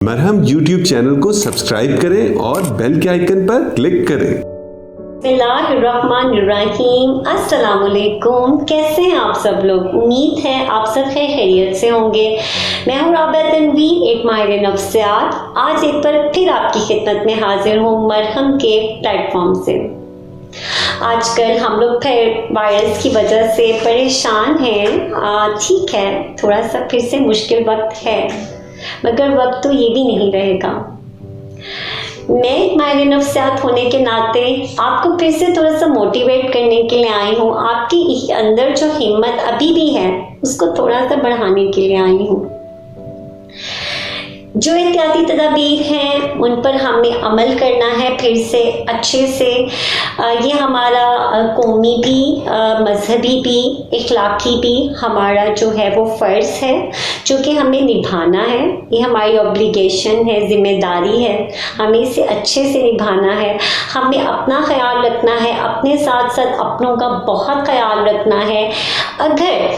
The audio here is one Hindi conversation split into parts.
मरहम YouTube चैनल को सब्सक्राइब करें और बेल के आइकन पर क्लिक करें। बिस्मिल्लाहिर्रहमानिर्रहीम। अस्सलाम वालेकुम। कैसे हैं आप सब लोग? उम्मीद है आप सब खैरियत से होंगे। मैं हूँ राबिया तनवीर, एक माहिर नफ्सियात। आज एक बार फिर आपकी खिदमत में हाजिर हूँ मरहम के प्लेटफॉर्म से। आजकल हम लोग वायरस की वजह से परेशान हैं। ठीक है, थोड़ा सा फिर से मुश्किल वक्त है, मगर वक्त तो ये भी नहीं रहेगा। मैं एक माहिर नफ्सियात होने के नाते आपको फिर से थोड़ा सा मोटिवेट करने के लिए आई हूँ। आपके अंदर जो हिम्मत अभी भी है उसको थोड़ा सा बढ़ाने के लिए आई हूँ। जो एहतियाती तदाबीर हैं उन पर हमें अमल करना है फिर से अच्छे से। ये हमारा कौमी भी, मजहबी भी, इखलाकी भी हमारा जो है वो फ़र्ज़ है जो कि हमें निभाना है। ये हमारी ऑब्लिगेशन है, ज़िम्मेदारी है, हमें इसे अच्छे से निभाना है। हमें अपना ख्याल रखना है, अपने साथ साथ अपनों का बहुत ख्याल रखना है। अगर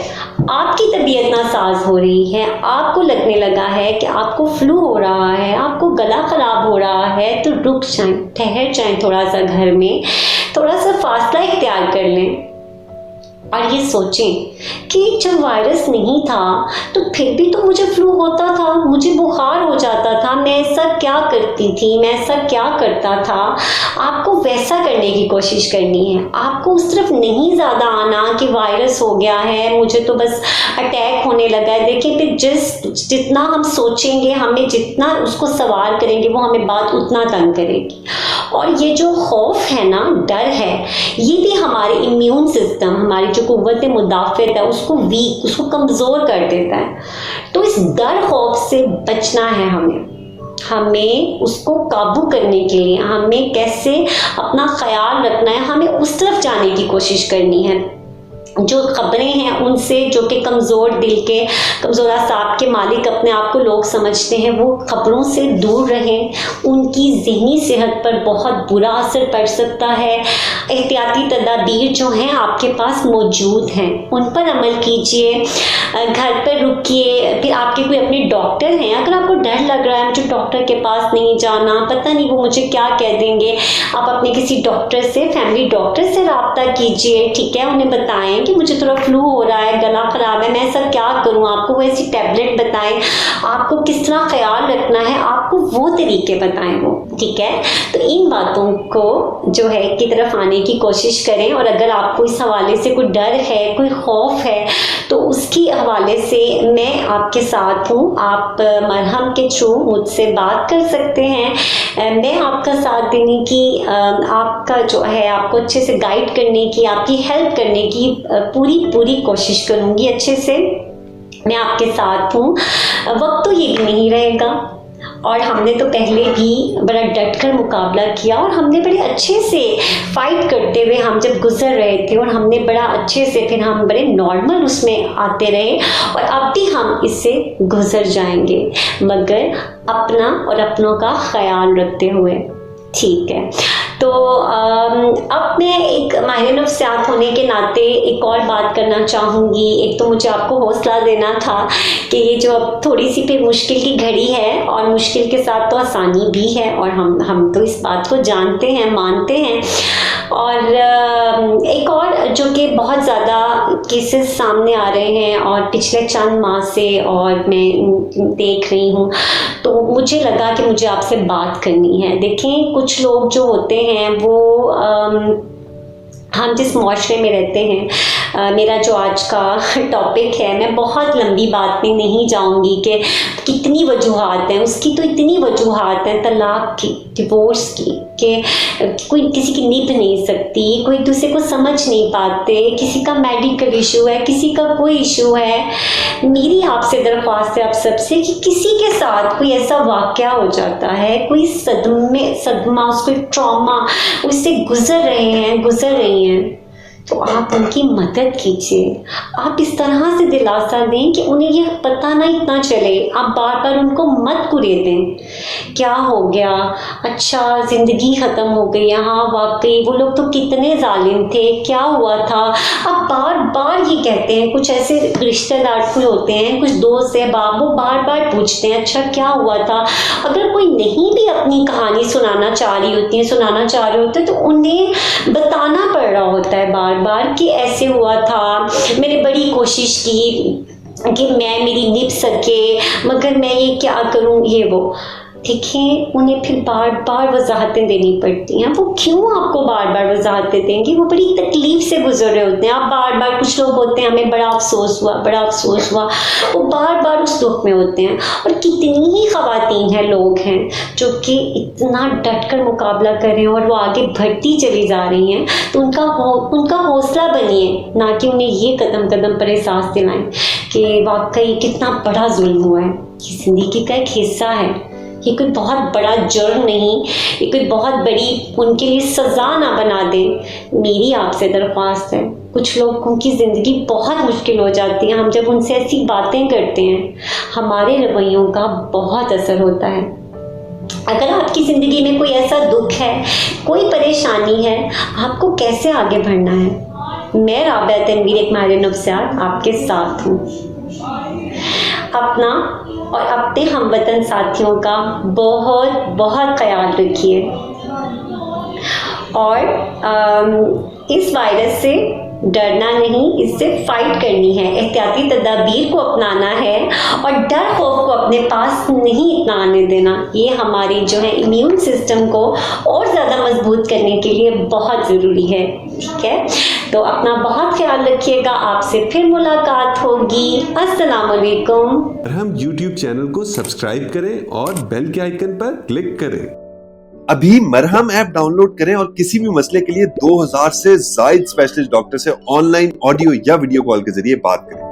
आपकी तबीयत नासाज हो रही है, आपको लगने लगा है कि आपको फ्लू हो रहा है, आपको गला ख़राब हो रहा है, तो रुक जाएं, ठहर जाएं, थोड़ा सा घर में थोड़ा सा फासला इख्तियार कर लें और ये सोचें कि जब वायरस नहीं था तो फिर भी तो मुझे फ्लू होता था, मुझे बुखार हो जाता था, मैं ऐसा क्या करती थी, मैं ऐसा क्या करता था। आपको वैसा करने की कोशिश करनी है। आपको उस तरफ नहीं ज़्यादा आना कि वायरस हो गया है, मुझे तो बस अटैक होने लगा है। देखिए, फिर जितना हम सोचेंगे, हमें जितना उसको सवार करेंगे, वो हमें बात उतना तंग करेगी। और ये जो खौफ है ना, डर है, ये भी हमारे इम्यून सिस्टम, हमारी जो कुव्वत मुदाफ़त है उसको वीक, उसको कमज़ोर कर देता है। तो इस डर खौफ से बचना है हमें उसको काबू करने के लिए हमें कैसे अपना ख्याल रखना है, हमें उस तरफ जाने की कोशिश करनी है। जो खबरें हैं उनसे, जो कि कमज़ोर दिल के, कमज़ोर आसाब के मालिक अपने आप को लोग समझते हैं, वो खबरों से दूर रहें। उनकी ज़हनी सेहत पर बहुत बुरा असर पड़ सकता है। एहतियाती तदाबीर जो हैं आपके पास मौजूद हैं, उन पर अमल कीजिए, घर पर रुकिए। फिर आपके कोई अपने डॉक्टर हैं, अगर आपको डर लग रहा है मुझे डॉक्टर के पास नहीं जाना, पता नहीं वो मुझे क्या कह देंगे, आप अपने किसी डॉक्टर से, फैमिली डॉक्टर से रब्ता कीजिए। ठीक है, उन्हें बताएं कि मुझे थोड़ा फ्लू हो रहा है, गला ख़राब है, मैं ऐसा क्या करूं। आपको वो ऐसी टैबलेट बताएं, आपको किस तरह ख्याल रखना है, आपको वो तरीके बताएं वो। ठीक है, तो इन बातों को जो है की तरफ आने की कोशिश करें। और अगर आपको इस हवाले से कोई डर है, कोई खौफ है, तो उसकी हवाले से मैं आपके साथ हूँ। आप मरहम के थ्रू मुझसे बात कर सकते हैं। मैं आपका साथ देने की, आपका जो है आपको अच्छे से गाइड करने की, आपकी हेल्प करने की पूरी कोशिश करूँगी। अच्छे से मैं आपके साथ हूँ। वक्त तो ये भी नहीं रहेगा, और हमने तो पहले भी बड़ा डटकर मुकाबला किया और हमने बड़े अच्छे से फाइट करते हुए हम जब गुजर रहे थे, और हमने बड़ा अच्छे से, फिर हम बड़े नॉर्मल उसमें आते रहे, और अब भी हम इससे गुजर जाएंगे, मगर अपना और अपनों का ख्याल रखते हुए। ठीक है, तो अब मैं एक माहिर नफ्सियात होने के नाते एक और बात करना चाहूँगी। एक तो मुझे आपको हौसला देना था कि ये जो अब थोड़ी सी फिर मुश्किल की घड़ी है, और मुश्किल के साथ तो आसानी भी है, और हम तो इस बात को जानते हैं, मानते हैं। और एक और जो कि बहुत ज़्यादा केसेस सामने आ रहे हैं और पिछले चंद माह से और मैं देख रही हूँ, तो मुझे लगा कि मुझे आपसे बात करनी है। देखें, कुछ लोग जो होते हैं वो हम जिस माशरे में रहते हैं, मेरा जो आज का टॉपिक है, मैं बहुत लंबी बात में नहीं जाऊंगी कि कितनी वजूहात हैं, उसकी तो इतनी वजूहात हैं तलाक की, डिवोर्स की, कि कोई किसी की निभ नहीं सकती, कोई दूसरे को समझ नहीं पाते, किसी का मेडिकल इशू है, किसी का कोई इशू है। मेरी आपसे दरख्वास्त है आप सबसे कि किसी के साथ कोई ऐसा वाक़या हो जाता है, कोई सदमा, उसको ट्रॉमा, उससे गुजर रही हैं, तो आप उनकी मदद कीजिए। आप इस तरह से दिलासा दें कि उन्हें यह पता ना इतना चले। आप बार बार उनको मत कुरेदें, क्या हो गया, अच्छा ज़िंदगी ख़त्म हो गई, हाँ वाकई वो लोग तो कितने जालिम थे, क्या हुआ था। आप बार बार ये कहते हैं। कुछ ऐसे रिश्तेदार कोई होते हैं, कुछ दोस्त है बाप, वो बार बार पूछते हैं अच्छा क्या हुआ था। अगर कोई नहीं भी अपनी कहानी सुनाना चाह रही होती है, सुनाना चाह रहे होते हैं, तो उन्हें बताना पड़ रहा होता है बार बार कि ऐसे हुआ था, मैंने बड़ी कोशिश की कि मेरी निभ सके, मगर मैं ये क्या करूं, ये वो। ठीक है, उन्हें फिर बार बार वजाहतें देनी पड़ती हैं। वो क्यों आपको बार बार वजाहतें देंगे, वो बड़ी तकलीफ से गुजर रहे होते हैं। आप बार बार, कुछ लोग होते हैं हमें बड़ा अफसोस हुआ, बड़ा अफसोस हुआ, वो बार बार उस दुख में होते हैं। और कितनी ही ख़वातीन हैं, लोग हैं जो कि इतना डट कर मुकाबला कर रहे हैं और वो आगे बढ़ती चली जा रही हैं। तो उनका हौसला बनिए, ना कि उन्हें ये कदम कदम पर एहसास दिलाएं कि वाकई कितना बड़ा जुल्म हुआ है। ये ज़िंदगी का एक हिस्सा है, ये कोई बहुत बड़ा जुर्म नहीं, ये कोई बहुत बड़ी उनके लिए सज़ा ना बना दें। मेरी आपसे दरख्वास्त है, कुछ लोगों की ज़िंदगी बहुत मुश्किल हो जाती है, हम जब उनसे ऐसी बातें करते हैं हमारे रवैयों का बहुत असर होता है। अगर आपकी ज़िंदगी में कोई ऐसा दुख है, कोई परेशानी है, आपको कैसे आगे बढ़ना है, मैं राबिया तनवीर एक माहिर नफ्सियात आपके साथ हूँ। अपना और अपने हमवतन साथियों का बहुत बहुत ख्याल रखिए और इस वायरस से डरना नहीं, इससे फाइट करनी है, एहतियाती तदाबीर को अपनाना है और डर खौफ को अपने पास नहीं इतना आने देना। ये हमारी जो है इम्यून सिस्टम को और ज़्यादा मजबूत करने के लिए बहुत ज़रूरी है। ठीक है, तो अपना बहुत ख्याल रखिएगा, आपसे फिर मुलाकात होगी। अस्सलाम वालेकुम। मरहम YouTube चैनल को सब्सक्राइब करें और बेल के आइकन पर क्लिक करें। अभी मरहम ऐप डाउनलोड करें और किसी भी मसले के लिए 2000 से ज्यादा स्पेशलिस्ट डॉक्टर से ऑनलाइन ऑडियो या वीडियो कॉल के जरिए बात करें।